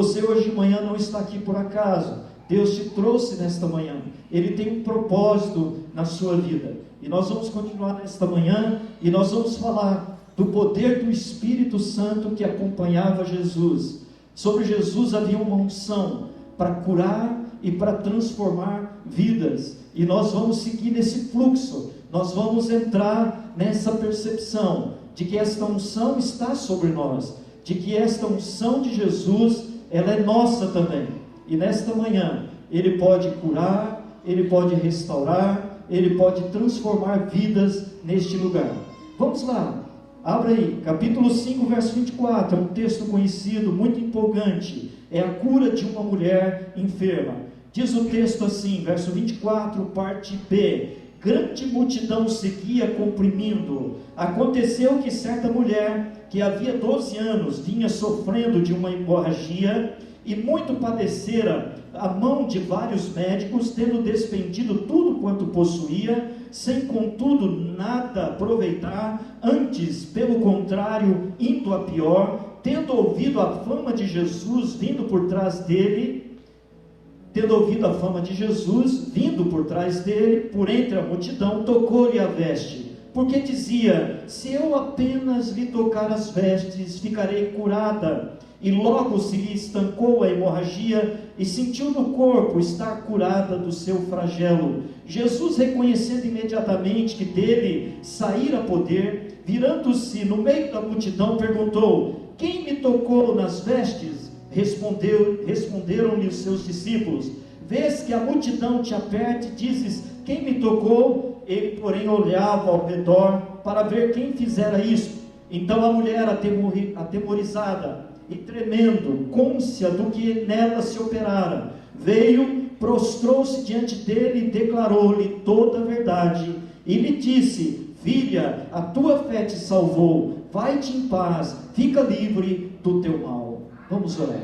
Você hoje de manhã não está aqui por acaso. Deus te trouxe nesta manhã. Ele tem um propósito na sua vida. E nós vamos continuar nesta manhã e nós vamos falar do poder do Espírito Santo que acompanhava Jesus. Sobre Jesus havia uma unção para curar e para transformar vidas. E nós vamos seguir nesse fluxo. Nós vamos entrar nessa percepção de que esta unção está sobre nós, de que esta unção de Jesus, ela é nossa também. E nesta manhã, Ele pode curar, Ele pode restaurar, Ele pode transformar vidas neste lugar. Vamos lá, abra aí, capítulo 5, verso 24, é um texto conhecido, muito empolgante, é a cura de uma mulher enferma. Diz o texto assim, verso 24, parte B: grande multidão seguia comprimindo. Aconteceu que certa mulher, que havia 12 anos, vinha sofrendo de uma hemorragia, e muito padecera a mão de vários médicos, tendo despendido tudo quanto possuía, sem contudo nada aproveitar, antes, pelo contrário, indo a pior, tendo ouvido a fama de Jesus vindo por trás dele, por entre a multidão, tocou-lhe a veste, porque dizia: se eu apenas lhe tocar as vestes, ficarei curada. E logo se lhe estancou a hemorragia, e sentiu no corpo estar curada do seu flagelo. Jesus, reconhecendo imediatamente que dele saíra poder, virando-se no meio da multidão, perguntou: quem me tocou nas vestes? Responderam-lhe os seus discípulos: vês que a multidão te aperta e dizes: quem me tocou? Ele, porém, olhava ao redor para ver quem fizera isso. Então a mulher, atemorizada e tremendo, cônscia do que nela se operara, veio, prostrou-se diante dele e declarou-lhe toda a verdade, e lhe disse: filha, a tua fé te salvou, vai-te em paz, fica livre do teu mal. Vamos orar.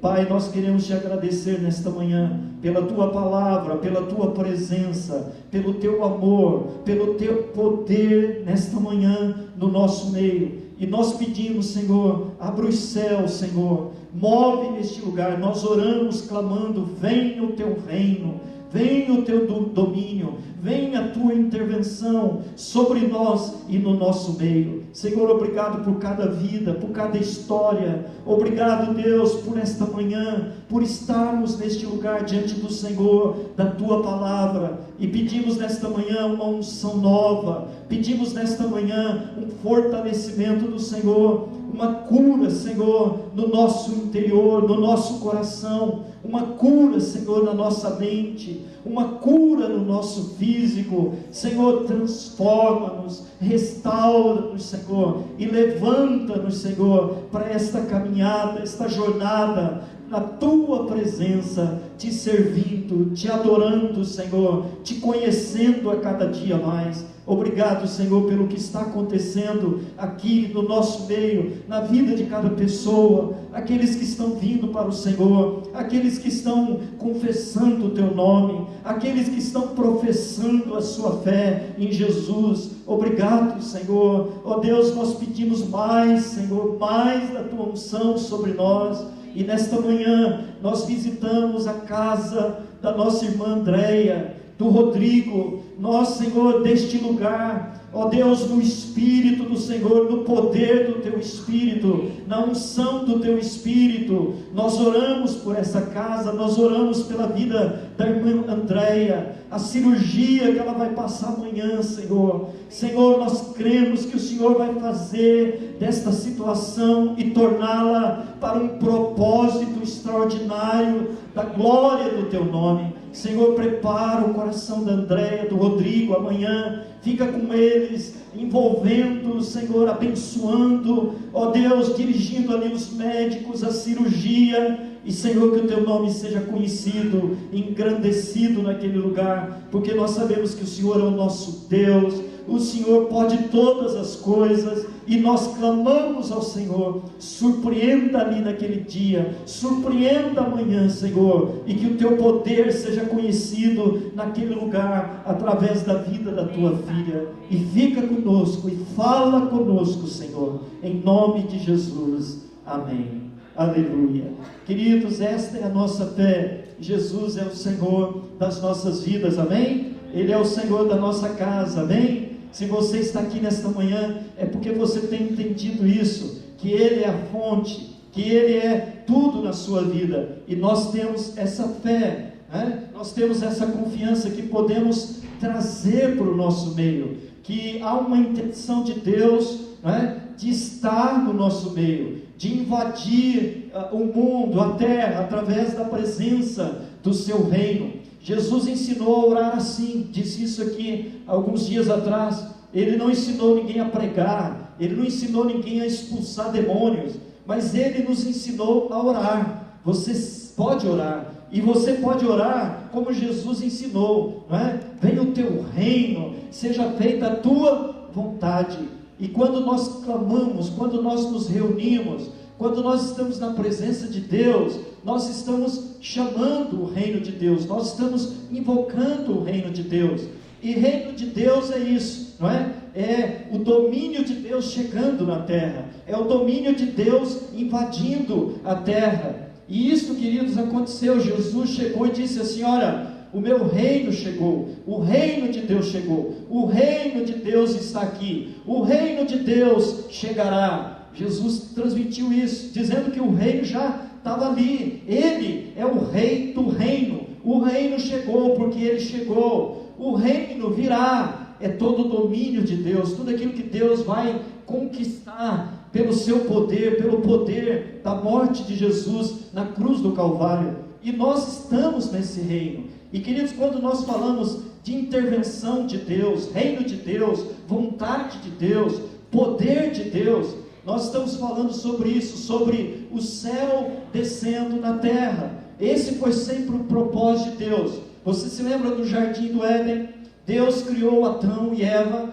Pai, nós queremos te agradecer nesta manhã, pela tua palavra, pela tua presença, pelo teu amor, pelo teu poder nesta manhã no nosso meio. E nós pedimos, Senhor, abra os céus, Senhor, move neste lugar. Nós oramos clamando: venha o teu reino, venha o teu domínio, venha a tua intervenção sobre nós e no nosso meio. Senhor, obrigado por cada vida, por cada história. Obrigado, Deus, por esta manhã, por estarmos neste lugar diante do Senhor, da tua palavra. E pedimos nesta manhã uma unção nova, pedimos nesta manhã um fortalecimento do Senhor, uma cura, Senhor, no nosso interior, no nosso coração, uma cura, Senhor, na nossa mente, uma cura no nosso físico. Senhor, transforma-nos, restaura-nos, Senhor, e levanta-nos, Senhor, para esta caminhada, esta jornada, na tua presença, te servindo, te adorando, Senhor, te conhecendo a cada dia mais. Obrigado, Senhor, pelo que está acontecendo aqui no nosso meio, na vida de cada pessoa, aqueles que estão vindo para o Senhor, aqueles que estão confessando o teu nome, aqueles que estão professando a sua fé em Jesus. Obrigado, Senhor. Ó Deus, nós pedimos mais, Senhor, mais da tua unção sobre nós. E nesta manhã nós visitamos a casa da nossa irmã Andréia, do Rodrigo. Nós, Senhor, deste lugar, ó Deus, no Espírito do Senhor, no poder do teu Espírito, na unção do teu Espírito, nós oramos por essa casa, nós oramos pela vida da irmã Andréia, a cirurgia que ela vai passar amanhã, Senhor. Senhor, nós cremos que o Senhor vai fazer desta situação e torná-la para um propósito extraordinário da glória do teu nome. Senhor, prepara o coração da Andréia, do Rodrigo, amanhã, fica com eles, envolvendo, Senhor, abençoando, ó Deus, dirigindo ali os médicos, a cirurgia, e Senhor, que o teu nome seja conhecido, engrandecido naquele lugar, porque nós sabemos que o Senhor é o nosso Deus, o Senhor pode todas as coisas, e nós clamamos ao Senhor: surpreenda ali naquele dia, surpreenda amanhã, Senhor, e que o teu poder seja conhecido naquele lugar, através da vida da tua filha, e fica conosco, e fala conosco, Senhor, em nome de Jesus, amém. Aleluia. Queridos, esta é a nossa fé. Jesus é o Senhor das nossas vidas, amém? Ele é o Senhor da nossa casa, amém? Se você está aqui nesta manhã, é porque você tem entendido isso, que Ele é a fonte, que Ele é tudo na sua vida, e nós temos essa fé, né? Nós temos essa confiança que podemos trazer para o nosso meio, que há uma intenção de Deus, né, de estar no nosso meio, de invadir o mundo, a terra, através da presença do seu reino. Jesus ensinou a orar assim, disse isso aqui alguns dias atrás. Ele não ensinou ninguém a pregar, Ele não ensinou ninguém a expulsar demônios, mas Ele nos ensinou a orar. Você pode orar, e você pode orar como Jesus ensinou, não é? Venha o teu reino, seja feita a tua vontade. E quando nós clamamos, quando nós nos reunimos, quando nós estamos na presença de Deus, nós estamos chamando o reino de Deus, nós estamos invocando o reino de Deus. E reino de Deus é isso, não é? É o domínio de Deus chegando na terra, é o domínio de Deus invadindo a terra. E isso, queridos, aconteceu. Jesus chegou e disse assim: olha, o meu reino chegou, o reino de Deus chegou, o reino de Deus está aqui, o reino de Deus chegará. Jesus transmitiu isso, dizendo que o reino já estava ali. Ele é o rei do reino. O reino chegou porque Ele chegou. O reino virá. É todo o domínio de Deus, tudo aquilo que Deus vai conquistar pelo seu poder, pelo poder da morte de Jesus na cruz do Calvário. E nós estamos nesse reino. E queridos, quando nós falamos de intervenção de Deus, reino de Deus, vontade de Deus, poder de Deus, nós estamos falando sobre isso, sobre o céu descendo na terra. Esse foi sempre o propósito de Deus. Você se lembra do jardim do Éden? Deus criou Adão e Eva,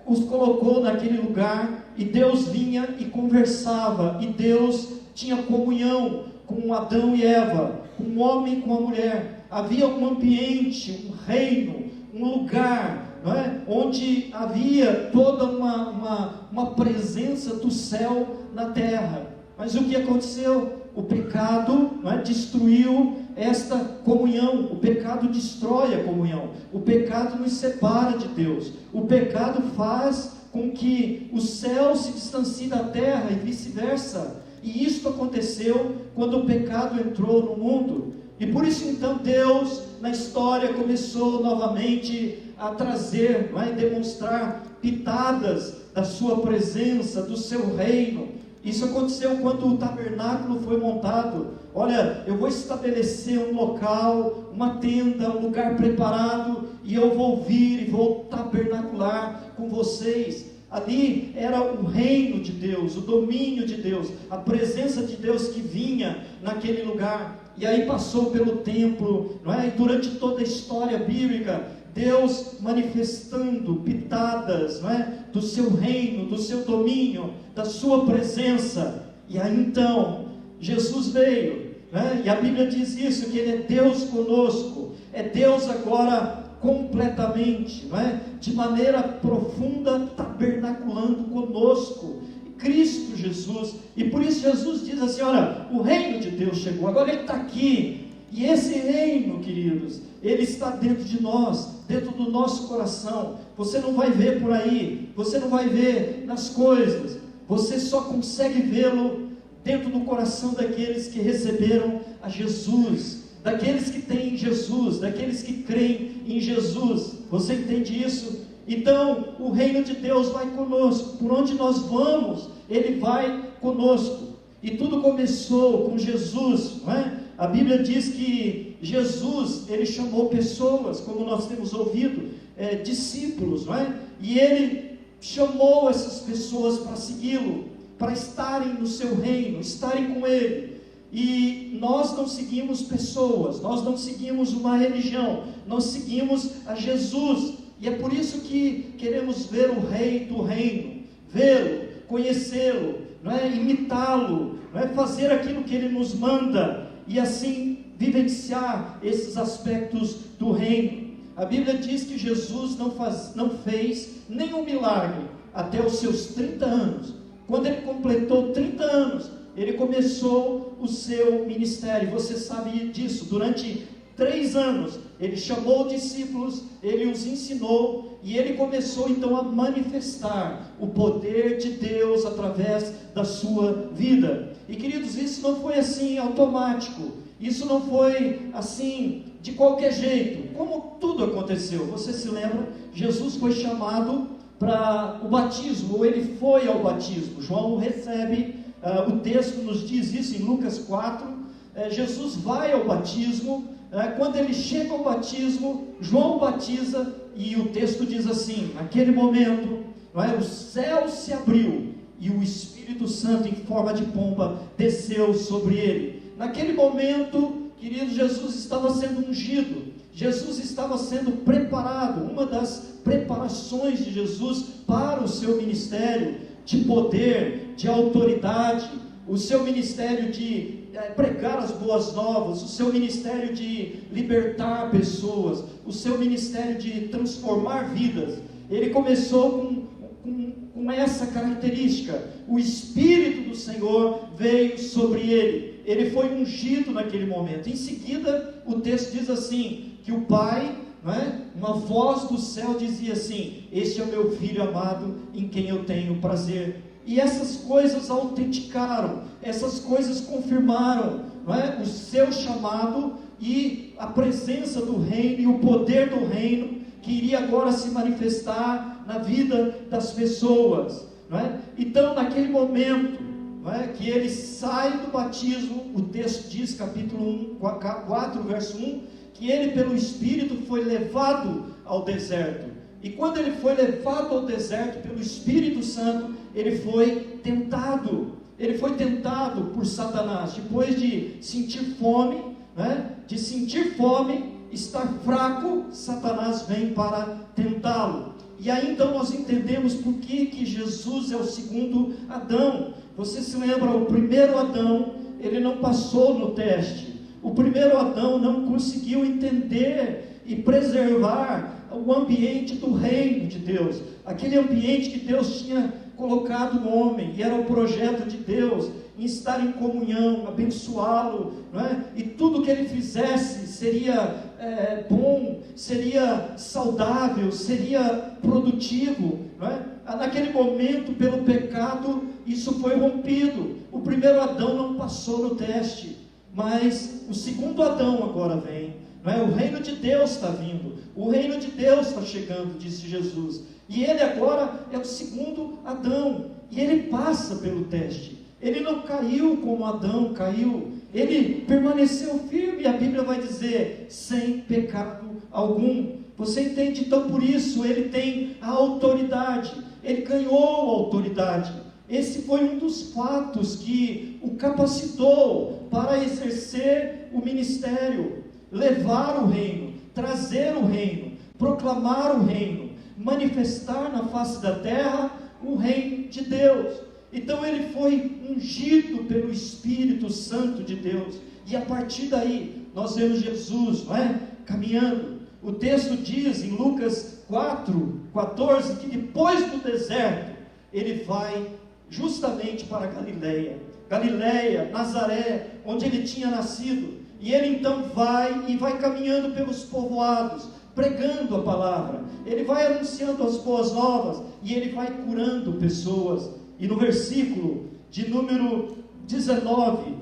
os colocou naquele lugar, e Deus vinha e conversava, e Deus tinha comunhão com Adão e Eva, com o homem e com a mulher. Havia um ambiente, um reino, um lugar, não é? Onde havia toda uma presença do céu na terra. Mas o que aconteceu? O pecado, não é, destruiu esta comunhão. O pecado destrói a comunhão. O pecado nos separa de Deus. O pecado faz com que o céu se distancie da terra e vice-versa. E isso aconteceu quando o pecado entrou no mundo. E por isso então Deus na história começou novamente a trazer, não é, demonstrar pitadas da sua presença, do seu reino. Isso aconteceu quando o tabernáculo foi montado. Olha, eu vou estabelecer um local, uma tenda, um lugar preparado, e eu vou vir e vou tabernacular com vocês. Ali era o reino de Deus, o domínio de Deus, a presença de Deus que vinha naquele lugar. E aí passou pelo templo, não é? E durante toda a história bíblica, Deus manifestando pitadas, não é? Do seu reino, do seu domínio, da sua presença. E aí então Jesus veio, né? E a Bíblia diz isso, que Ele é Deus conosco, é Deus agora completamente, não é? De maneira profunda, tabernaculando conosco, Cristo Jesus. E por isso Jesus diz assim: olha, o reino de Deus chegou, agora Ele está aqui. E esse reino, queridos, Ele está dentro de nós, dentro do nosso coração. Você não vai ver por aí, você não vai ver nas coisas, você só consegue vê-lo dentro do coração daqueles que receberam a Jesus, daqueles que têm Jesus, daqueles que creem em Jesus. Você entende isso? Então o reino de Deus vai conosco, por onde nós vamos, Ele vai conosco. E tudo começou com Jesus, não é? A Bíblia diz que Jesus, Ele chamou pessoas, como nós temos ouvido, discípulos, não é? E Ele chamou essas pessoas para segui-lo, para estarem no seu reino, estarem com Ele. E nós não seguimos pessoas, nós não seguimos uma religião, nós seguimos a Jesus. E é por isso que queremos ver o Rei do reino, vê-lo, conhecê-lo, não é? Imitá-lo, não é? Fazer aquilo que Ele nos manda, e assim vivenciar esses aspectos do reino. A Bíblia diz que Jesus não fez nenhum milagre até os seus 30 anos. Quando Ele completou 30 anos, ele começou o seu ministério. Você sabe disso. Durante 3 anos, ele chamou discípulos, ele os ensinou, e ele começou então a manifestar o poder de Deus através da sua vida. E queridos, isso não foi assim automático, isso não foi assim de qualquer jeito, como tudo aconteceu. Você se lembra? Jesus foi chamado para o batismo, ou ele foi ao batismo. João recebe, o texto nos diz isso em Lucas 4, Jesus vai ao batismo. Quando ele chega ao batismo, João batiza, e o texto diz assim: naquele momento, o céu se abriu, e o Espírito Santo em forma de pomba desceu sobre ele. Naquele momento, queridos, Jesus estava sendo ungido, Jesus estava sendo preparado. Uma das preparações de Jesus para o seu ministério de poder, de autoridade, o seu ministério de pregar as boas novas, o seu ministério de libertar pessoas, o seu ministério de transformar vidas, ele começou com essa característica. O Espírito do Senhor veio sobre ele, ele foi ungido naquele momento. Em seguida, o texto diz assim, que o Pai, uma voz do céu dizia assim: este é o meu Filho amado, em quem eu tenho prazer. E essas coisas autenticaram, essas coisas confirmaram, o seu chamado e a presença do reino e o poder do reino que iria agora se manifestar na vida das pessoas. Então, naquele momento, que ele sai do batismo, o texto diz, capítulo 4, verso 1, que ele pelo Espírito foi levado ao deserto. E quando ele foi levado ao deserto pelo Espírito Santo, ele foi tentado por Satanás. Depois de sentir fome, estar fraco, Satanás vem para tentá-lo. E aí então nós entendemos por que Jesus é o segundo Adão. Você se lembra, o primeiro Adão, ele não passou no teste. O primeiro Adão não conseguiu entender e preservar o ambiente do reino de Deus, aquele ambiente que Deus tinha colocado no homem, e era o projeto de Deus, em estar em comunhão, abençoá-lo, e tudo que ele fizesse seria bom, seria saudável, seria produtivo. Naquele momento, pelo pecado, isso foi rompido. O primeiro Adão não passou no teste, mas o segundo Adão agora vem. O reino de Deus está vindo, o reino de Deus está chegando, disse Jesus, e ele agora é o segundo Adão, e ele passa pelo teste. Ele não caiu como Adão caiu, ele permaneceu firme, a Bíblia vai dizer, sem pecado algum. Você entende? Então, por isso ele tem a autoridade, ele ganhou a autoridade. Esse foi um dos fatos que o capacitou para exercer o ministério, levar o reino, trazer o reino, proclamar o reino, manifestar na face da terra o reino de Deus. Então ele foi ungido pelo Espírito Santo de Deus, e a partir daí nós vemos Jesus, caminhando. O texto diz em Lucas 4:14 que depois do deserto ele vai justamente para Galileia, Nazaré, onde ele tinha nascido. E ele então vai caminhando pelos povoados, pregando a palavra, ele vai anunciando as boas novas, e ele vai curando pessoas. E no versículo de número 19,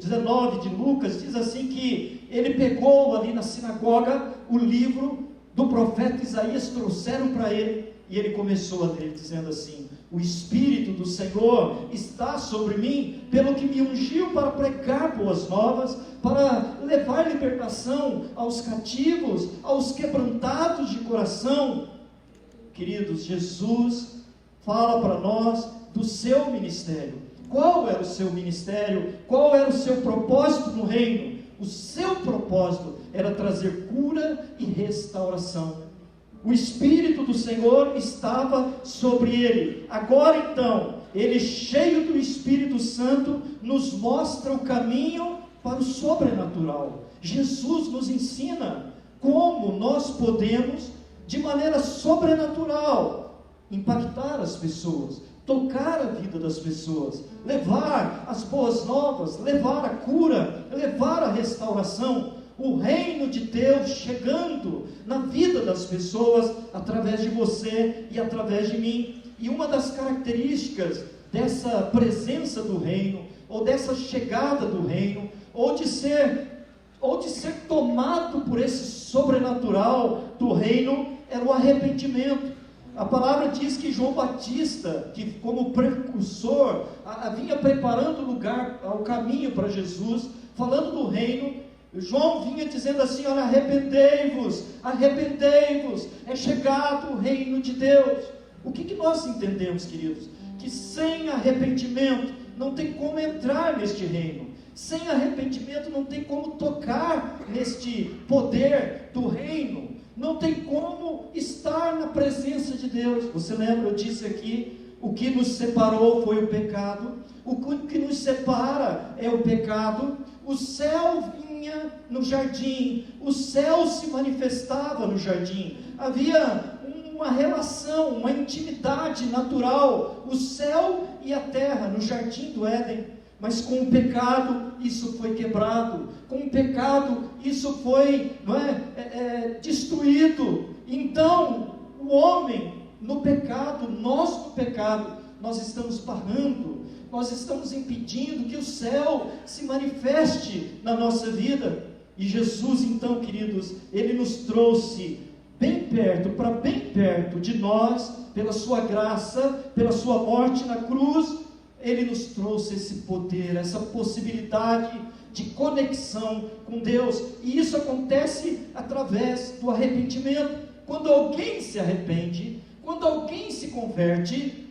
19 de Lucas, diz assim que ele pegou ali na sinagoga o livro do profeta Isaías, trouxeram para ele, e ele começou a ler, dizendo assim: o Espírito do Senhor está sobre mim, pelo que me ungiu para pregar boas novas, para levar libertação aos cativos, aos quebrantados de coração. Queridos, Jesus fala para nós do seu ministério. Qual era o seu ministério? Qual era o seu propósito no reino? O seu propósito era trazer cura e restauração. O Espírito do Senhor estava sobre ele. Agora então, ele, cheio do Espírito Santo, nos mostra o caminho para o sobrenatural. Jesus nos ensina como nós podemos, de maneira sobrenatural, impactar as pessoas, tocar a vida das pessoas, levar as boas novas, levar a cura, levar a restauração, o reino de Deus chegando na vida das pessoas, através de você e através de mim. E uma das características dessa presença do reino, ou dessa chegada do reino, ou de ser tomado por esse sobrenatural do reino, era o arrependimento. A palavra diz que João Batista, que como precursor, vinha preparando o lugar, o caminho para Jesus, falando do reino. João vinha dizendo assim: olha, arrependei-vos, arrependei-vos, é chegado o reino de Deus. O que nós entendemos, queridos? Que sem arrependimento não tem como entrar neste reino. Sem arrependimento não tem como tocar neste poder do reino. Não tem como estar na presença de Deus. Você lembra, eu disse aqui, o que nos separou foi o pecado. O que nos separa é o pecado. O céu vinha no jardim, o céu se manifestava no jardim. Havia uma relação, uma intimidade natural, o céu e a terra no jardim do Éden. Mas com o pecado isso foi quebrado, com o pecado isso foi destruído. Então o homem no pecado, nós no pecado, nós estamos barrando, nós estamos impedindo que o céu se manifeste na nossa vida. E Jesus então, queridos, Ele nos trouxe bem perto, para bem perto de nós, pela sua graça, pela sua morte na cruz. Ele nos trouxe esse poder, essa possibilidade de conexão com Deus, e isso acontece através do arrependimento. Quando alguém se arrepende, quando alguém se converte,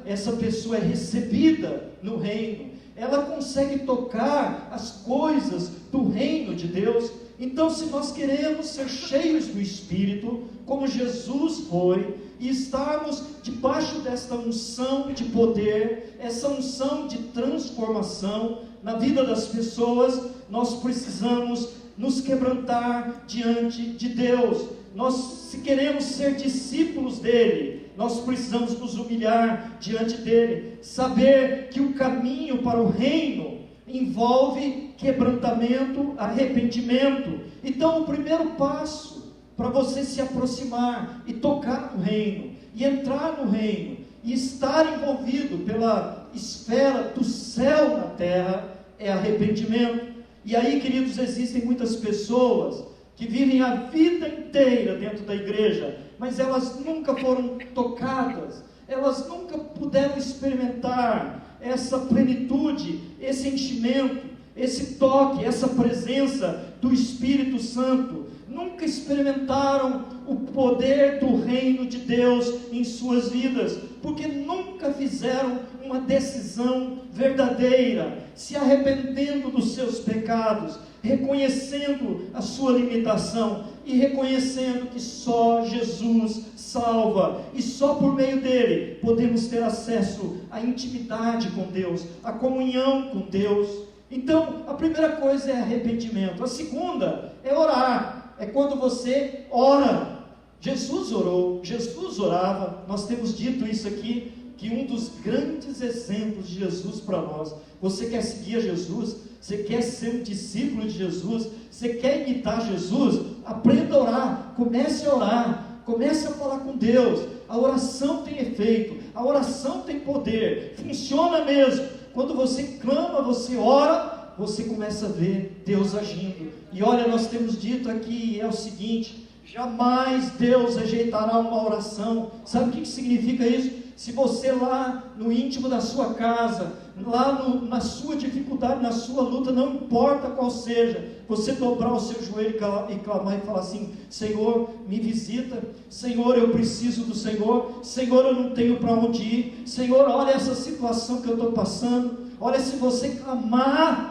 essa pessoa é recebida no reino, ela consegue tocar as coisas do reino de Deus. Então, se nós queremos ser cheios do Espírito, como Jesus foi, e estarmos debaixo desta unção de poder, essa unção de transformação na vida das pessoas, nós precisamos nos quebrantar diante de Deus. Se queremos ser discípulos dele, nós precisamos nos humilhar diante dele, saber que o caminho para o reino envolve quebrantamento, arrependimento. Então o primeiro passo para você se aproximar e tocar no reino, e entrar no reino, e estar envolvido pela esfera do céu na terra, é arrependimento. E aí, queridos, existem muitas pessoas que vivem a vida inteira dentro da igreja, mas elas nunca foram tocadas, elas nunca puderam experimentar essa plenitude, esse enchimento, esse toque, essa presença do Espírito Santo. Nunca experimentaram o poder do reino de Deus em suas vidas, porque nunca fizeram uma decisão verdadeira, se arrependendo dos seus pecados, reconhecendo a sua limitação e reconhecendo que só Jesus salva, e só por meio dele podemos ter acesso à intimidade com Deus, à comunhão com Deus. Então, a primeira coisa é arrependimento. A segunda é orar. É quando você ora. Jesus orou, Jesus orava. Nós temos dito isso aqui, que um dos grandes exemplos de Jesus para nós. Você quer seguir a Jesus? Você quer ser um discípulo de Jesus? Você quer imitar Jesus? Aprenda a orar, comece a orar, comece a falar com Deus. A oração tem efeito, a oração tem poder, funciona mesmo. Quando você clama, você ora, você começa a ver Deus agindo. E olha, nós temos dito aqui, é o seguinte: jamais Deus rejeitará uma oração. Sabe o que significa isso? Se você lá no íntimo da sua casa, lá na sua dificuldade, na sua luta, não importa qual seja, você dobrar o seu joelho e clamar e falar assim: Senhor, me visita, Senhor, eu preciso do Senhor, Senhor, eu não tenho para onde ir, Senhor, olha essa situação que eu estou passando. Olha, se você clamar,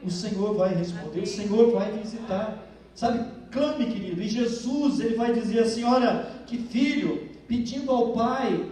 o Senhor vai responder, o Senhor vai visitar. Sabe, clame, querido. E Jesus, ele vai dizer assim: olha, que filho pedindo ao pai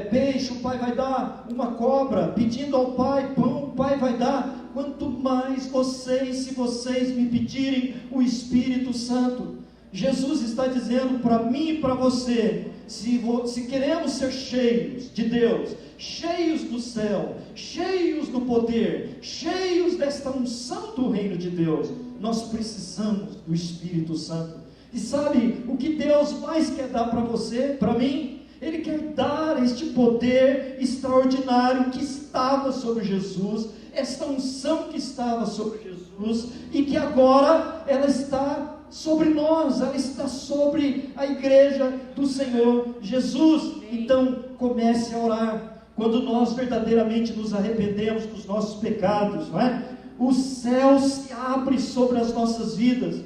peixe, o pai vai dar uma cobra, pedindo ao pai pão, o pai vai dar. Quanto mais vocês, se vocês me pedirem o Espírito Santo. Jesus está dizendo para mim e para você: se queremos ser cheios de Deus, cheios do céu, cheios do poder, cheios desta unção do reino de Deus, nós precisamos do Espírito Santo. E sabe o que Deus mais quer dar para você, para mim? Ele quer dar este poder extraordinário que estava sobre Jesus, esta unção que estava sobre Jesus, e que agora ela está sobre nós, ela está sobre a igreja do Senhor Jesus. Então comece a orar. Quando nós verdadeiramente nos arrependemos dos nossos pecados, não é? O céu se abre sobre as nossas vidas,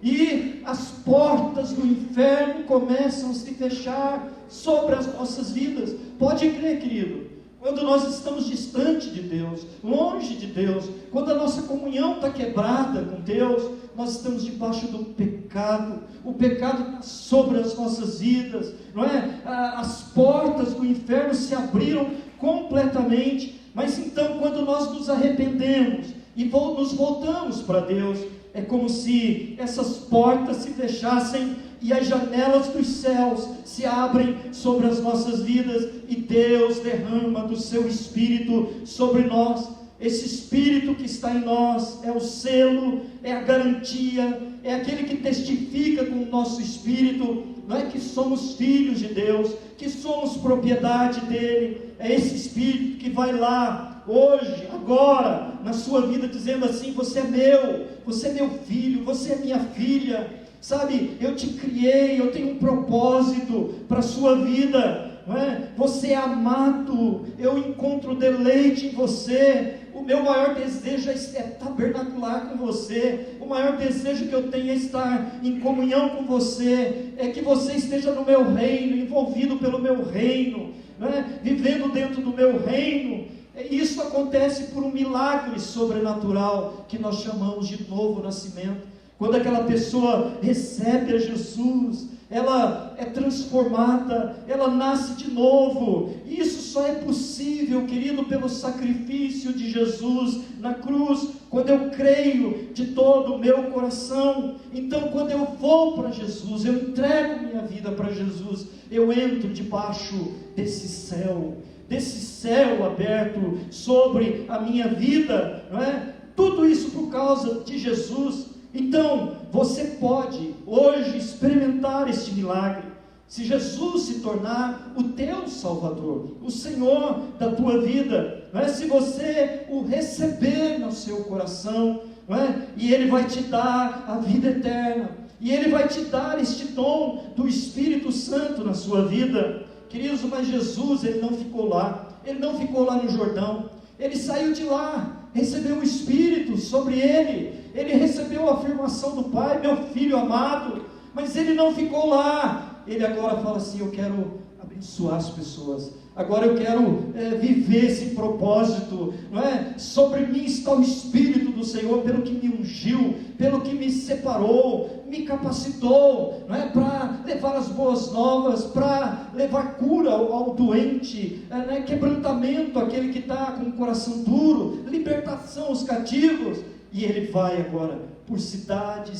e as portas do inferno começam a se fechar sobre as nossas vidas. Pode crer, querido, quando nós estamos distante de Deus, longe de Deus, quando a nossa comunhão está quebrada com Deus, nós estamos debaixo do pecado. O pecado está sobre as nossas vidas, não é? As portas do inferno se abriram completamente. Mas então, quando nós nos arrependemos e nos voltamos para Deus, é como se essas portas se fechassem e as janelas dos céus se abrem sobre as nossas vidas, e Deus derrama do seu Espírito sobre nós. Esse Espírito que está em nós é o selo, é a garantia, é aquele que testifica com o nosso espírito, não é, que somos filhos de Deus, que somos propriedade dele. É esse Espírito que vai lá hoje, agora, na sua vida, dizendo assim: você é meu filho, você é minha filha, sabe, eu te criei, eu tenho um propósito para a sua vida, não é? Você é amado, eu encontro deleite em você. O meu maior desejo é tabernacular com você. O maior desejo que eu tenho é estar em comunhão com você, é que você esteja no meu reino, envolvido pelo meu reino, não é? Vivendo dentro do meu reino. Isso acontece por um milagre sobrenatural que nós chamamos de novo nascimento. Quando aquela pessoa recebe a Jesus, ela é transformada, ela nasce de novo. E isso só é possível, querido, pelo sacrifício de Jesus na cruz. Quando eu creio de todo o meu coração, então quando eu vou para Jesus, eu entrego minha vida para Jesus, eu entro debaixo desse céu aberto sobre a minha vida, não é? Tudo isso por causa de Jesus. Então, você pode hoje experimentar este milagre, se Jesus se tornar o teu Salvador, o Senhor da tua vida, não é? Se você o receber no seu coração, não é? E Ele vai te dar a vida eterna, e Ele vai te dar este dom do Espírito Santo na sua vida. Queridos, mas Jesus, Ele não ficou lá no Jordão, Ele saiu de lá, recebeu o Espírito sobre Ele, Ele recebeu a afirmação do Pai: meu filho amado. Mas Ele não ficou lá, Ele agora fala assim: eu quero abençoar as pessoas, agora eu quero viver esse propósito, não é? Sobre mim está o Espírito do Senhor, pelo que me ungiu, pelo que me separou, me capacitou, não é? Para levar as boas novas, para levar cura ao doente, né? Quebrantamento àquele que está com o coração duro, libertação aos cativos. E Ele vai agora por cidade,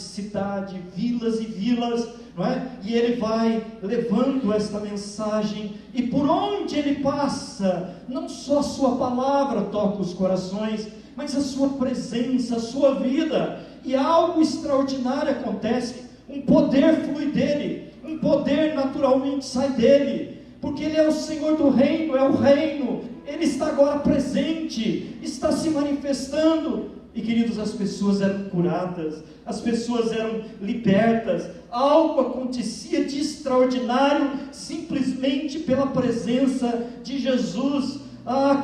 vilas e vilas, não é? E Ele vai levando esta mensagem, e por onde Ele passa, não só a sua palavra toca os corações, mas a sua presença, a sua vida, e algo extraordinário acontece. Um poder flui dele, um poder naturalmente sai dele, porque Ele é o Senhor do reino, é o reino. Ele está agora presente, está se manifestando. E queridos, as pessoas eram curadas, as pessoas eram libertas, algo acontecia de extraordinário, simplesmente pela presença de Jesus.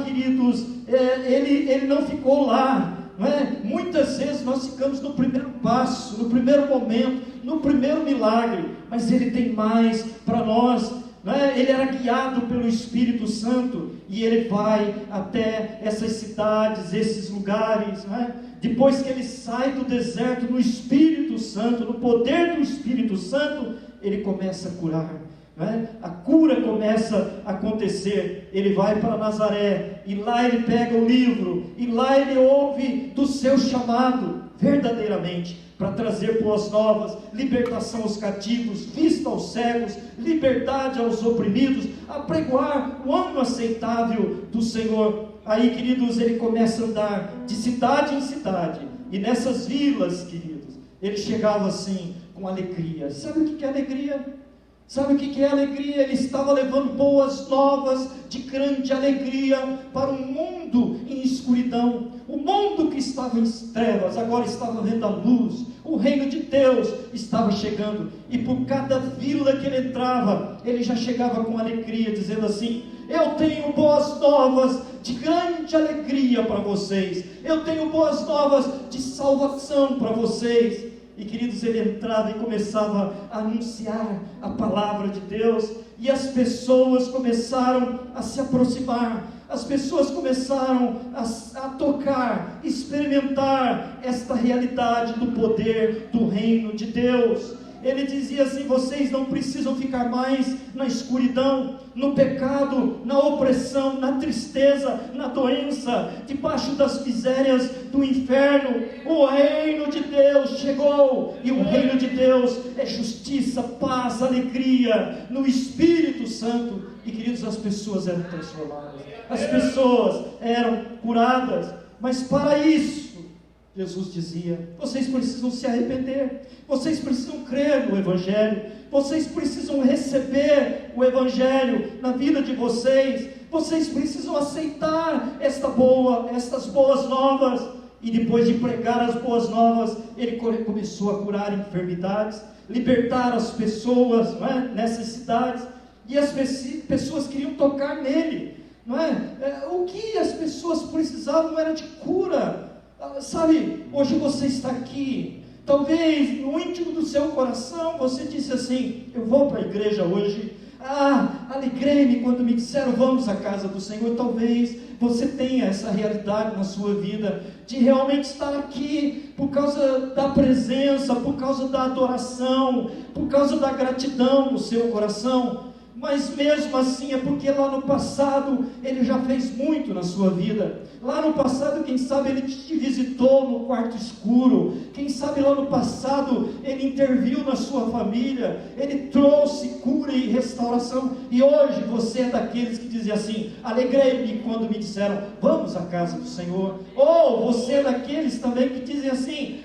Queridos, ele não ficou lá, não é? Muitas vezes nós ficamos no primeiro passo, no primeiro momento, no primeiro milagre, mas Ele tem mais para nós, não é? Ele era guiado pelo Espírito Santo, e Ele vai até essas cidades, esses lugares, não é? Depois que Ele sai do deserto no Espírito Santo, no poder do Espírito Santo, Ele começa a curar, né? A cura começa a acontecer. Ele vai para Nazaré, e lá ele pega o livro, e lá ele ouve do seu chamado, verdadeiramente, para trazer boas novas, libertação aos cativos, vista aos cegos, liberdade aos oprimidos, apregoar o ano aceitável do Senhor. Aí, queridos, ele começa a andar de cidade em cidade, e nessas vilas, queridos, ele chegava assim, com alegria. Sabe o que é alegria? Sabe o que é alegria? Ele estava levando boas novas de grande alegria para um mundo em escuridão. O mundo que estava em trevas agora estava vendo a luz. O reino de Deus estava chegando, e por cada vila que ele entrava, ele já chegava com alegria, dizendo assim: eu tenho boas novas de grande alegria para vocês, eu tenho boas novas de salvação para vocês. E, queridos, ele entrava e começava a anunciar a palavra de Deus, e as pessoas começaram a se aproximar, as pessoas começaram a tocar, experimentar esta realidade do poder do reino de Deus. Ele dizia assim: vocês não precisam ficar mais na escuridão, no pecado, na opressão, na tristeza, na doença, debaixo das misérias do inferno. O reino de Deus chegou, e o reino de Deus é justiça, paz, alegria no Espírito Santo. E, queridos, as pessoas eram transformadas, as pessoas eram curadas. Mas para isso, Jesus dizia: vocês precisam se arrepender, vocês precisam crer no Evangelho, vocês precisam receber o Evangelho na vida de vocês, vocês precisam aceitar estas boas novas. E depois de pregar as boas novas, ele começou a curar enfermidades, libertar as pessoas, não é, nessas cidades, e as pessoas queriam tocar nele, não é? O que as pessoas precisavam era de cura. Sabe, hoje você está aqui, talvez no íntimo do seu coração você disse assim: eu vou para a igreja hoje, alegrei-me quando me disseram vamos à casa do Senhor. Talvez você tenha essa realidade na sua vida, de realmente estar aqui por causa da presença, por causa da adoração, por causa da gratidão no seu coração. Mas mesmo assim é porque lá no passado ele já fez muito na sua vida. Lá no passado, quem sabe ele te visitou no quarto escuro, quem sabe lá no passado ele interviu na sua família, ele trouxe cura e restauração. E hoje você é daqueles que dizem assim: alegrei-me quando me disseram vamos à casa do Senhor. Ou você é daqueles também que dizem assim: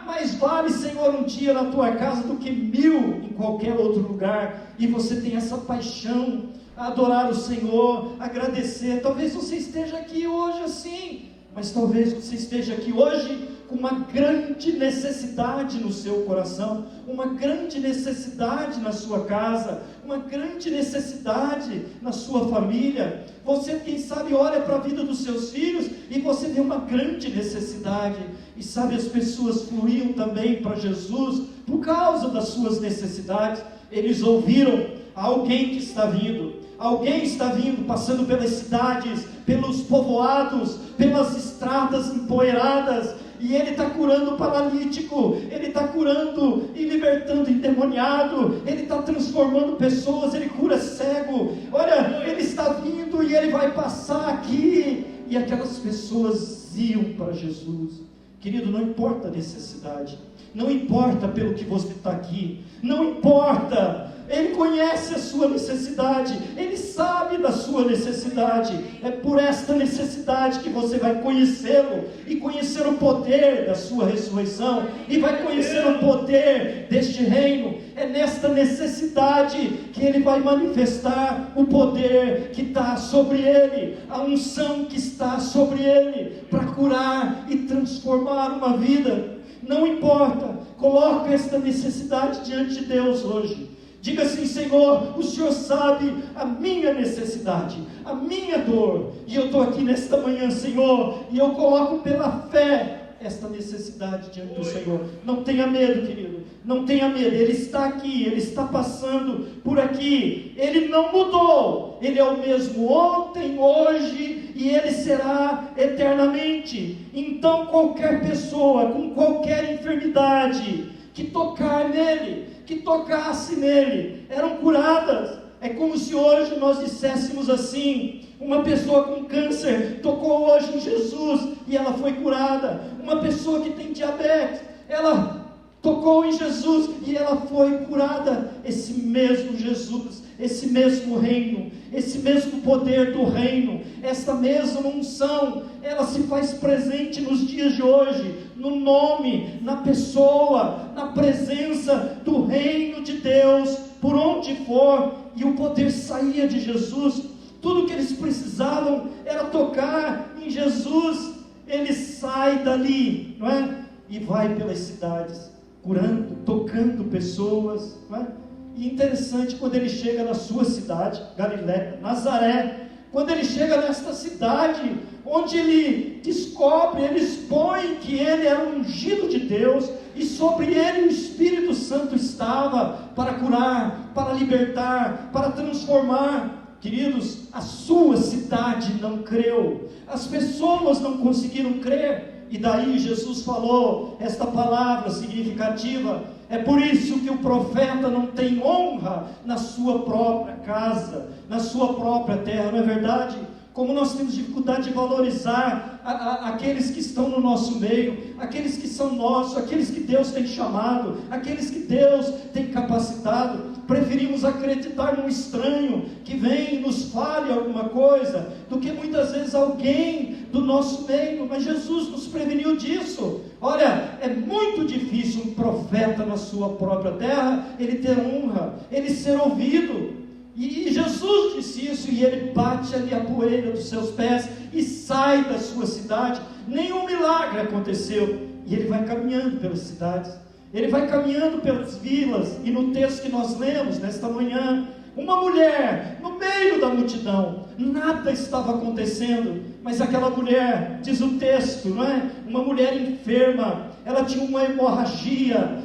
mais vale, Senhor, um dia na tua casa do que 1000 em qualquer outro lugar. E você tem essa paixão a adorar o Senhor, agradecer. Talvez você esteja aqui hoje assim, mas talvez você esteja aqui hoje com uma grande necessidade no seu coração, uma grande necessidade na sua casa, uma grande necessidade na sua família. Você, quem sabe, olha para a vida dos seus filhos e você vê uma grande necessidade. E sabe, as pessoas fluíam também para Jesus por causa das suas necessidades. Eles ouviram: alguém que está vindo, alguém está vindo, passando pelas cidades, pelos povoados, pelas estradas empoeiradas, e ele está curando o paralítico, ele está curando e libertando o endemoniado, ele está transformando pessoas, ele cura cego. Olha, ele está vindo e ele vai passar aqui. E aquelas pessoas iam para Jesus. Querido, não importa a necessidade, não importa pelo que você está aqui, não importa. Ele conhece a sua necessidade, Ele sabe da sua necessidade. É por esta necessidade que você vai conhecê-lo, e conhecer o poder da sua ressurreição, e vai conhecer o poder deste reino. É nesta necessidade que Ele vai manifestar o poder que está sobre Ele, a unção que está sobre Ele, para curar e transformar uma vida. Não importa, coloque esta necessidade diante de Deus hoje. Diga assim: Senhor, o Senhor sabe a minha necessidade, a minha dor, e eu estou aqui nesta manhã, Senhor, e eu coloco pela fé esta necessidade diante do Senhor. Não tenha medo, querido, não tenha medo. Ele está aqui, Ele está passando por aqui. Ele não mudou, Ele é o mesmo ontem, hoje, e Ele será eternamente. Então qualquer pessoa com qualquer enfermidade que tocar nele, que tocasse nele eram curadas. É como se hoje nós disséssemos assim: uma pessoa com câncer tocou hoje em Jesus e ela foi curada. Uma pessoa que tem diabetes, ela tocou em Jesus e ela foi curada. Esse mesmo Jesus, esse mesmo reino, esse mesmo poder do reino, essa mesma unção, ela se faz presente nos dias de hoje, no nome, na pessoa, na presença do reino de Deus, por onde for. E o poder saía de Jesus. Tudo que eles precisavam era tocar em Jesus. Ele sai dali, não é? E vai pelas cidades, curando, tocando pessoas, não é? E interessante, quando ele chega na sua cidade, Galiléia, Nazaré, quando ele chega nesta cidade, onde ele descobre, ele expõe que ele era um ungido de Deus, e sobre ele o Espírito Santo estava para curar, para libertar, para transformar. Queridos, a sua cidade não creu, as pessoas não conseguiram crer, e daí Jesus falou esta palavra significativa: é por isso que o profeta não tem honra na sua própria casa, na sua própria terra, não é verdade? Como nós temos dificuldade de valorizar aqueles que estão no nosso meio, aqueles que são nossos, aqueles que Deus tem chamado, aqueles que Deus tem capacitado. Preferimos acreditar num estranho que vem e nos fale alguma coisa, do que muitas vezes alguém do nosso meio. Mas Jesus nos preveniu disso. Olha, é muito difícil um profeta na sua própria terra, ele ter honra, ele ser ouvido. E Jesus disse isso, e ele bate ali a poeira dos seus pés e sai da sua cidade. Nenhum milagre aconteceu, e ele vai caminhando pelas cidades, ele vai caminhando pelas vilas. E no texto que nós lemos nesta manhã, uma mulher no meio da multidão, nada estava acontecendo, mas aquela mulher, diz o texto, não é? Uma mulher enferma, ela tinha uma hemorragia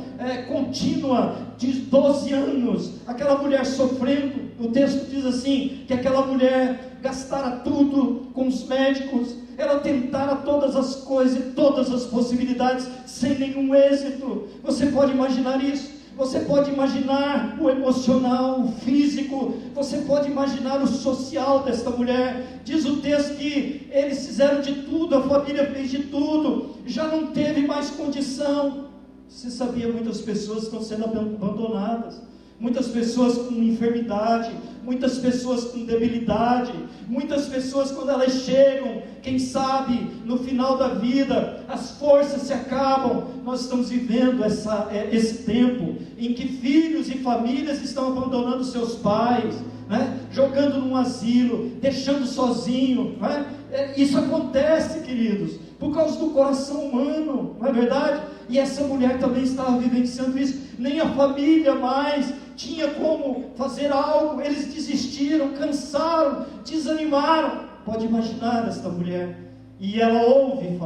contínua de 12 anos, aquela mulher sofrendo. O texto diz assim, que aquela mulher gastara tudo com os médicos, ela tentara todas as coisas e todas as possibilidades, sem nenhum êxito. Você pode imaginar isso? Você pode imaginar o emocional, o físico, você pode imaginar o social desta mulher. Diz o texto que eles fizeram de tudo, a família fez de tudo, já não teve mais condição. Você sabia, muitas pessoas estão sendo abandonadas, muitas pessoas com enfermidade, muitas pessoas com debilidade, muitas pessoas, quando elas chegam, quem sabe no final da vida, as forças se acabam. Nós estamos vivendo esse tempo em que filhos e famílias estão abandonando seus pais, né? Jogando num asilo, deixando sozinho, né? Isso acontece, queridos, por causa do coração humano, não é verdade? E essa mulher também estava vivenciando isso. Nem a família mais tinha como fazer algo, eles desistiram, cansaram, desanimaram. Pode imaginar esta mulher, e ela ouve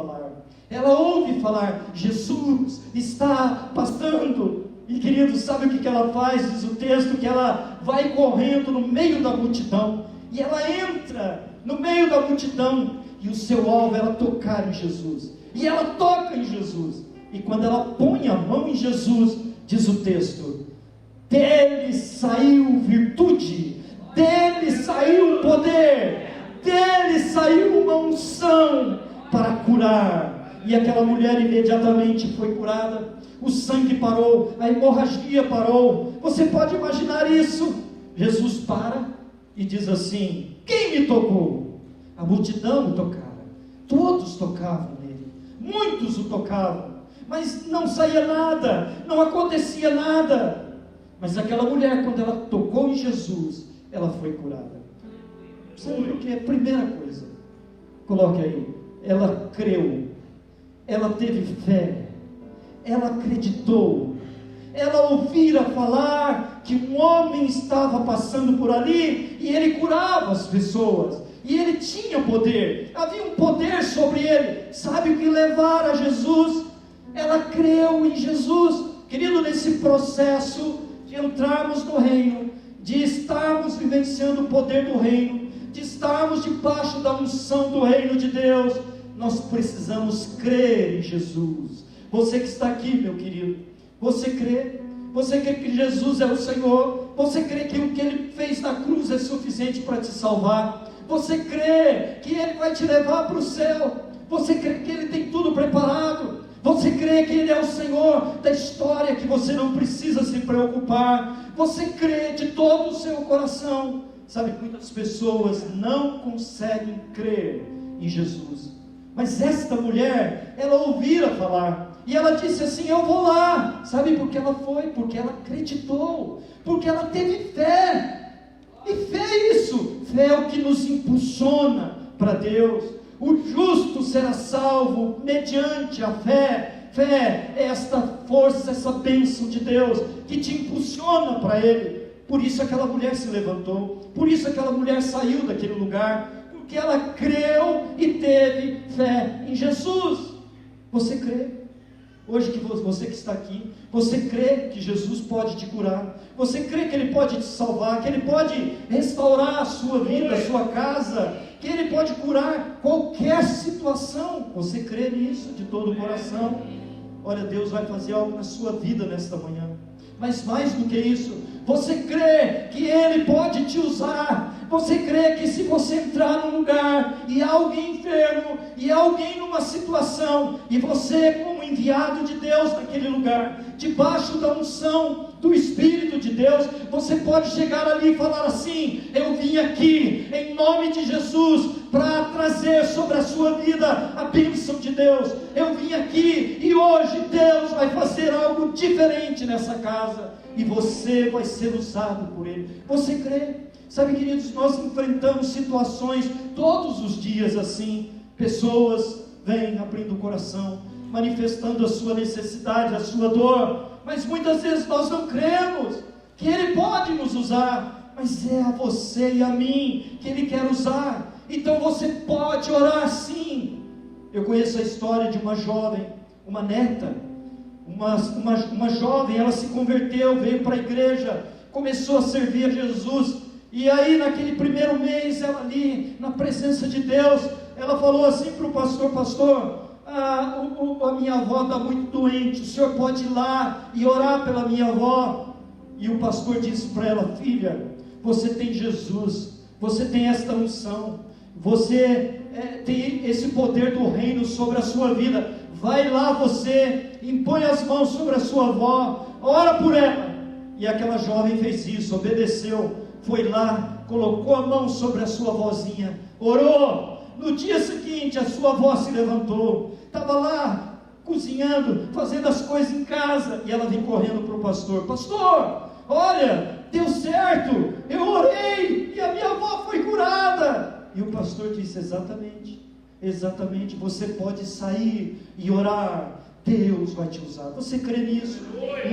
falar, Jesus está passando. E queridos, sabe o que ela faz? Diz o texto que ela vai correndo no meio da multidão, e ela entra no meio da multidão, e o seu alvo era tocar em Jesus, e ela toca em Jesus. E quando ela põe a mão em Jesus, diz o texto, dele saiu virtude, dele saiu poder, dele saiu uma unção para curar. E aquela mulher imediatamente foi curada, o sangue parou, a hemorragia parou. Você pode imaginar isso? Jesus para e diz assim, quem me tocou? A multidão o tocava, todos tocavam nele, muitos o tocavam, mas não saía nada, não acontecia nada. Mas aquela mulher, quando ela tocou em Jesus, ela foi curada. Sabe o que é a primeira coisa? Coloque aí, ela creu, ela teve fé, ela acreditou, ela ouvira falar que um homem estava passando por ali, e ele curava as pessoas, e ele tinha poder, havia um poder sobre ele. Sabe o que levara a Jesus? Ela creu em Jesus. Querido, nesse processo de entrarmos no reino, de estarmos vivenciando o poder do reino, de estarmos debaixo da unção do reino de Deus, nós precisamos crer em Jesus. Você que está aqui, meu querido, você crê? Você crê que Jesus é o Senhor? Você crê que o que Ele fez na cruz é suficiente para te salvar? Você crê que Ele vai te levar para o céu? Você crê que Ele tem tudo preparado? Você crê que Ele é o Senhor da história, que você não precisa se preocupar? Você crê de todo o seu coração? Sabe, muitas pessoas não conseguem crer em Jesus. Mas esta mulher, ela ouvira falar, e ela disse assim: eu vou lá. Sabe por que ela foi? Porque ela acreditou, porque ela teve fé. E fé é isso, fé é o que nos impulsiona para Deus. O justo será salvo mediante a fé. Fé é esta força, essa bênção de Deus que te impulsiona para Ele. Por isso aquela mulher se levantou, por isso aquela mulher saiu daquele lugar, porque ela creu e teve fé em Jesus. Você crê? Hoje que você que está aqui, você crê que Jesus pode te curar? Você crê que Ele pode te salvar, que Ele pode restaurar a sua vida, a sua casa, que Ele pode curar qualquer situação? Você crê nisso de todo o coração? Olha, Deus vai fazer algo na sua vida nesta manhã. Mas mais do que isso, você crê que Ele pode te usar? Você crê que se você entrar num lugar e há alguém enfermo, e há alguém numa situação, e você como enviado de Deus naquele lugar, debaixo da unção do Espírito de Deus, você pode chegar ali e falar assim: eu vim aqui em nome de Jesus para trazer sobre a sua vida a bênção de Deus. Eu vim aqui e hoje Deus vai fazer algo diferente nessa casa, e você vai ser usado por Ele. Você crê? Sabe, queridos, nós enfrentamos situações todos os dias assim. Pessoas vêm abrindo o coração, manifestando a sua necessidade, a sua dor, mas muitas vezes nós não cremos que Ele pode nos usar. Mas é a você e a mim que Ele quer usar. Então você pode orar sim. Eu conheço a história de uma jovem, uma neta, uma jovem. Ela se converteu, veio para a igreja, começou a servir a Jesus. E aí naquele primeiro mês, ela ali na presença de Deus, ela falou assim para o pastor: pastor, a minha avó está muito doente, o senhor pode ir lá e orar pela minha avó? E o pastor disse para ela: filha, você tem Jesus, você tem esta unção, você tem esse poder do reino sobre a sua vida. Vai lá você, impõe as mãos sobre a sua avó, ora por ela. E aquela jovem fez isso, obedeceu, foi lá, colocou a mão sobre a sua avózinha, orou. No dia seguinte a sua avó se levantou, estava lá cozinhando, fazendo as coisas em casa, e ela vem correndo para o pastor: pastor, olha, deu certo, eu orei e a minha avó foi curada. E o pastor disse: exatamente, você pode sair e orar, Deus vai te usar. Você crê nisso?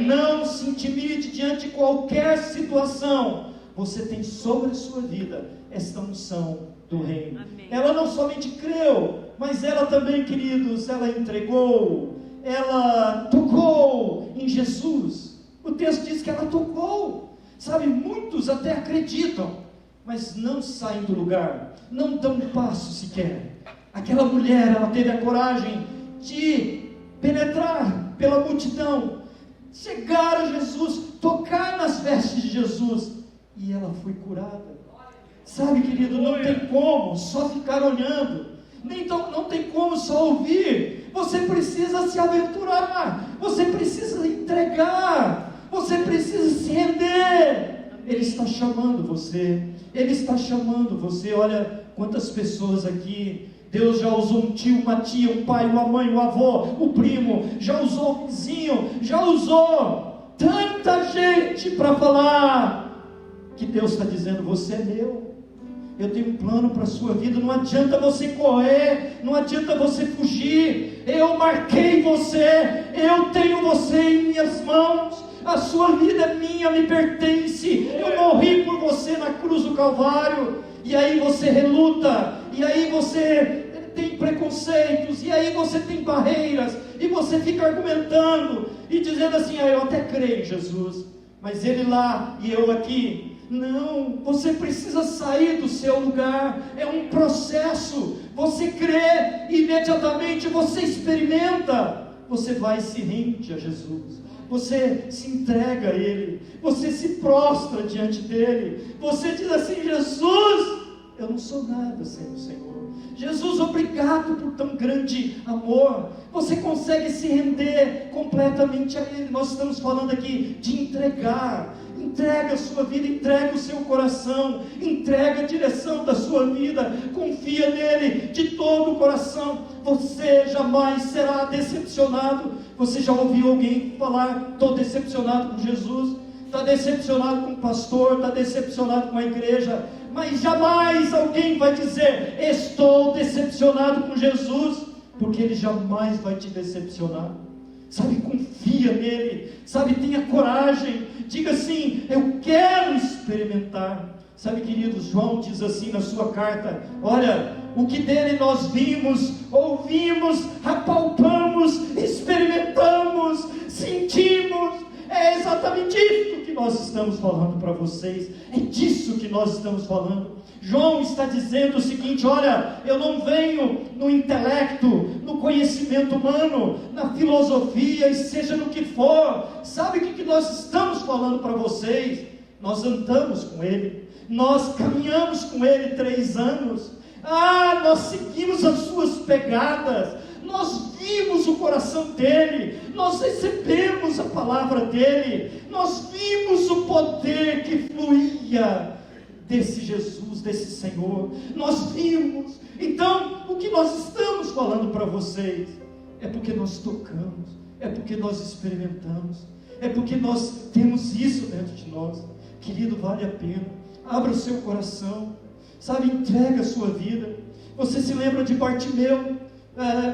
Não se intimide diante de qualquer situação. Você tem sobre a sua vida esta unção do reino. Amém. Ela não somente creu, mas ela também, queridos, ela entregou, ela tocou em Jesus. O texto diz que ela tocou. Sabe, muitos até acreditam, mas não saem do lugar, não dão um passo sequer. Aquela mulher, ela teve a coragem de penetrar pela multidão, chegar a Jesus, tocar nas vestes de Jesus, e ela foi curada. Sabe, querido, não tem como só ficar olhando, não tem como só ouvir. Você precisa se aventurar, você precisa entregar, você precisa se render. Ele está chamando você, Ele está chamando você. Olha quantas pessoas aqui Deus já usou: um tio, uma tia, um pai, uma mãe, um avô, o primo, já usou o vizinho, já usou tanta gente para falar que Deus está dizendo: você é meu, eu tenho um plano para a sua vida. Não adianta você correr, não adianta você fugir. Eu marquei você, eu tenho você em minhas mãos, a sua vida é minha, me pertence. Eu morri por você na cruz do Calvário. E aí você reluta, e aí você tem preconceitos, e aí você tem barreiras, e você fica argumentando e dizendo assim: eu até creio em Jesus, mas Ele lá e eu aqui. Não, você precisa sair do seu lugar. É um processo. Você crê, imediatamente você experimenta. você vai e se rende a Jesus, você se entrega a Ele, você se prostra diante dEle, você diz assim: Jesus, eu não sou nada sem o Senhor. Jesus, obrigado por tão grande amor. Você consegue se render completamente a Ele. Nós estamos falando aqui de entregar. Entrega a sua vida, entrega o seu coração, entrega a direção da sua vida, confia nele de todo o coração. Você jamais será decepcionado. Você já ouviu alguém falar: estou decepcionado com Jesus, está decepcionado com o pastor, está decepcionado com a igreja? Mas jamais alguém vai dizer: estou decepcionado com Jesus, porque Ele jamais vai te decepcionar. Sabe, confia nele, sabe, tenha coragem, diga assim: eu quero experimentar. Sabe, queridos, João diz assim na sua carta: olha, o que dele nós vimos, ouvimos, apalpamos, experimentamos, sentimos. É exatamente isso que nós estamos falando para vocês, é disso que nós estamos falando. João está dizendo o seguinte: olha, eu não venho no intelecto, no conhecimento humano, na filosofia, e seja no que for. Sabe o que nós estamos falando para vocês? Nós andamos com Ele, nós caminhamos com Ele 3 anos, nós seguimos as suas pegadas, nós vimos o coração dEle, nós recebemos a palavra dEle, nós vimos o poder que fluía desse Jesus, desse Senhor, nós vimos. Então, o que nós estamos falando para vocês, é porque nós tocamos, é porque nós experimentamos, é porque nós temos isso dentro de nós. Querido, vale a pena, abra o seu coração, sabe, entrega a sua vida. Você se lembra de Bartimeu?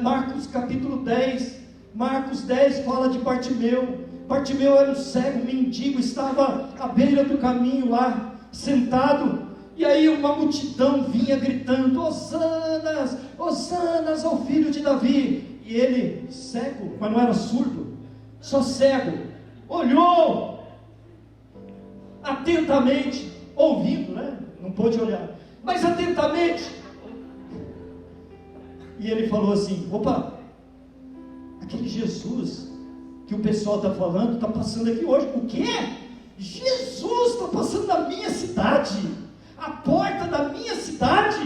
Marcos capítulo 10, Marcos 10 fala de Bartimeu. Bartimeu era um cego, mendigo, estava à beira do caminho lá, sentado, e aí uma multidão vinha gritando: Hosanas, Hosanas ao filho de Davi. E ele, cego, mas não era surdo, só cego, olhou atentamente, ouvindo, né? Não pôde olhar, mas atentamente. E ele falou assim: opa, aquele Jesus que o pessoal está falando, está passando aqui hoje. O quê? Jesus está passando na minha cidade, a porta da minha cidade.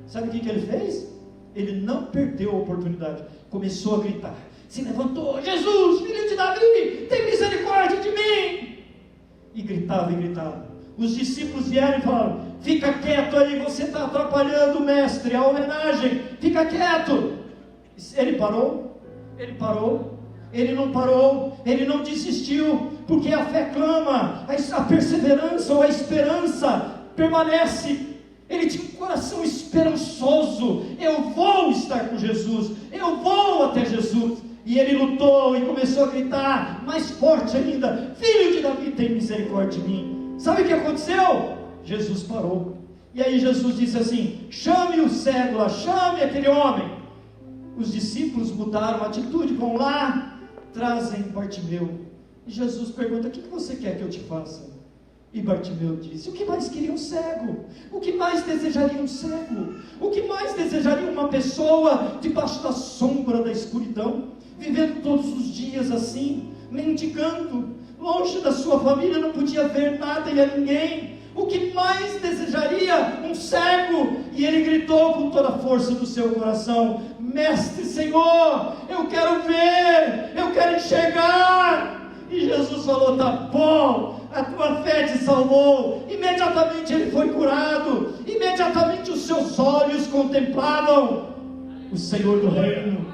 Sabe o que ele fez? Ele não perdeu a oportunidade, começou a gritar, se levantou: Jesus, filho de Davi, tem misericórdia de mim. E gritava e gritava. Os discípulos vieram e falaram: fica quieto aí, você está atrapalhando o mestre, a homenagem, fica quieto. Ele parou, ele não parou, ele não desistiu, porque a fé clama, a perseverança ou a esperança permanece. Ele tinha um coração esperançoso: eu vou estar com Jesus, eu vou até Jesus. E ele lutou e começou a gritar mais forte ainda: filho de Davi, tem misericórdia de mim. Sabe o que aconteceu? Jesus parou, e aí Jesus disse assim: chame o cego lá, chame aquele homem. Os discípulos mudaram a atitude, vão lá, trazem Bartimeu, e Jesus pergunta: o que você quer que eu te faça? E Bartimeu disse: o que mais queria um cego? O que mais desejaria um cego? O que mais desejaria uma pessoa debaixo da sombra da escuridão, vivendo todos os dias assim, mendigando, longe da sua família, não podia ver nada e a ninguém? O que mais desejaria um cego? E ele gritou com toda a força do seu coração: Mestre, Senhor, eu quero ver, eu quero enxergar. E Jesus falou: tá bom, a tua fé te salvou. Imediatamente ele foi curado, imediatamente os seus olhos contemplavam o Senhor do reino,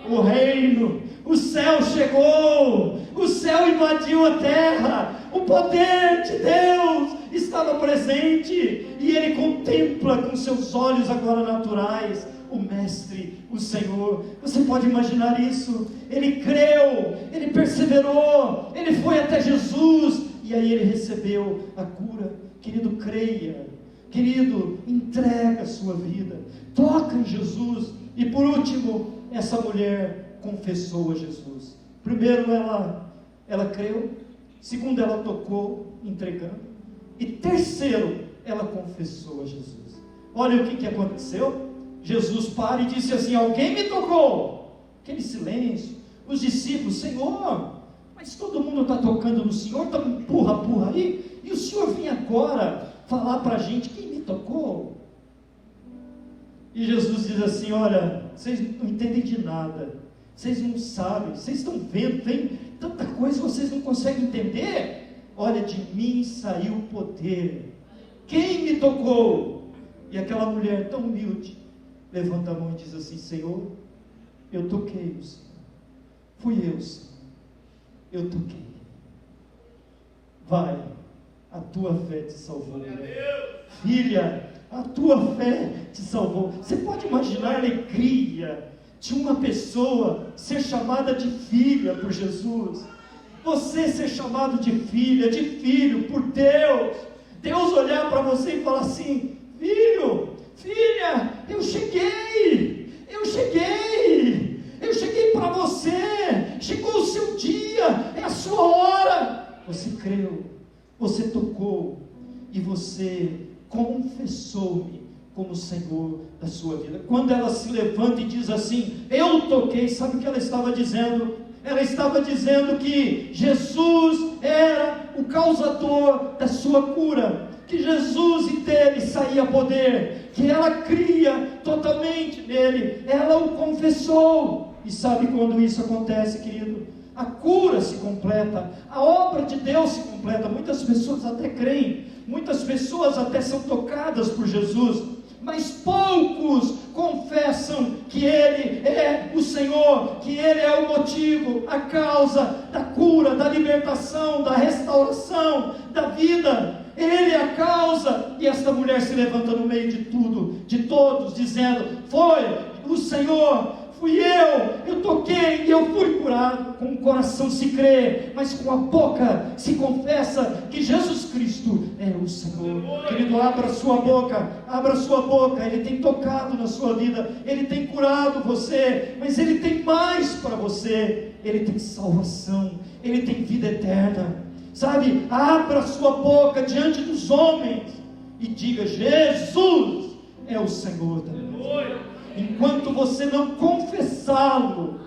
o reino. O céu chegou, o céu invadiu a terra, o poder de Deus estava presente, e ele contempla com seus olhos agora naturais o Mestre, o Senhor. Você pode imaginar isso? Ele creu, ele perseverou, ele foi até Jesus, e aí ele recebeu a cura. Querido, creia, querido, entrega a sua vida, toca em Jesus. E por último, essa mulher confessou a Jesus. Primeiro, ela creu. Segundo, ela tocou, entregando. E terceiro, ela confessou a Jesus. Olha o que aconteceu. Jesus para e disse assim: alguém me tocou. Aquele silêncio, Os discípulos: Senhor, mas todo mundo está tocando no Senhor, está um empurra aí, e o Senhor vem agora falar para a gente: quem me tocou? E Jesus diz assim: olha, vocês não entendem de nada, vocês não sabem, vocês estão vendo, tem tanta coisa que vocês não conseguem entender. Olha, de mim saiu o poder. Quem me tocou? E aquela mulher tão humilde levanta a mão e diz assim: Senhor, eu toquei o Senhor, fui eu, Senhor, eu toquei. Vai, a tua fé te salvou. Filha, a tua fé te salvou. Você pode imaginar a alegria de uma pessoa ser chamada de filha por Jesus? Você ser chamado de filha, de filho por Deus. Deus olhar para você e falar assim: filho, filha, eu cheguei para você, chegou o seu dia, é a sua hora. Você creu, você tocou e você confessou-me como Senhor da sua vida. Quando ela se levanta e diz assim: eu toquei, sabe o que ela estava dizendo? Ela estava dizendo que Jesus era o causador da sua cura, que Jesus e dele saía poder, que ela cria totalmente nele, ela o confessou. E sabe quando isso acontece, querido? A cura se completa, a obra de Deus se completa. Muitas pessoas até creem, muitas pessoas até são tocadas por Jesus, mas poucos confessam que Ele é o Senhor, que Ele é o motivo, a causa da cura, da libertação, da restauração, da vida. Ele é a causa. E esta mulher se levanta no meio de tudo, de todos, dizendo: foi o Senhor, fui eu toquei e eu fui curado. Com o coração se crê, mas com a boca se confessa que Jesus Cristo é o Senhor. Querido, abra sua boca. Ele tem tocado na sua vida, Ele tem curado você, mas Ele tem mais para você. Ele tem salvação, Ele tem vida eterna. Sabe, abra sua boca diante dos homens e diga: Jesus é o Senhor da minha vida. Enquanto você não confessá-lo,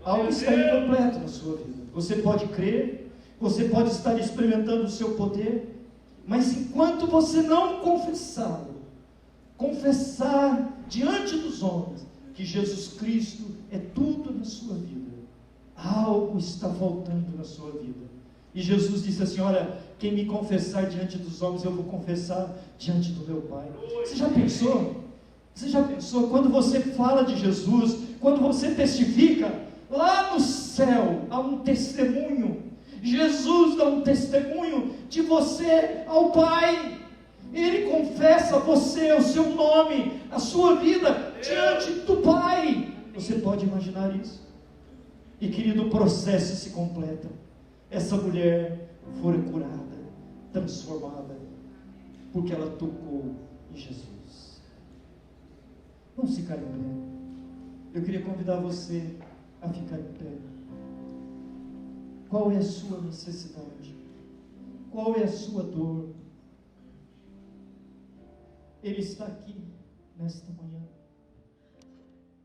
algo está incompleto na sua vida. Você pode crer, você pode estar experimentando o seu poder, mas enquanto você não confessá-lo, confessar diante dos homens que Jesus Cristo é tudo na sua vida, algo está faltando na sua vida. E Jesus disse assim: olha, quem me confessar diante dos homens, eu vou confessar diante do meu Pai. Você já pensou? Quando você fala de Jesus, quando você testifica, lá no céu há um testemunho. Jesus dá um testemunho de você ao Pai. Ele confessa você, o seu nome, a sua vida diante do Pai. Você pode imaginar isso? E querido, o processo se completa. Essa mulher foi curada, transformada, porque ela tocou em Jesus. Vamos ficar em pé. Eu queria convidar você a ficar em pé. Qual é a sua necessidade? Qual é a sua dor? Ele está aqui nesta manhã.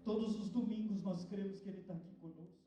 Todos os domingos nós cremos que Ele está aqui conosco.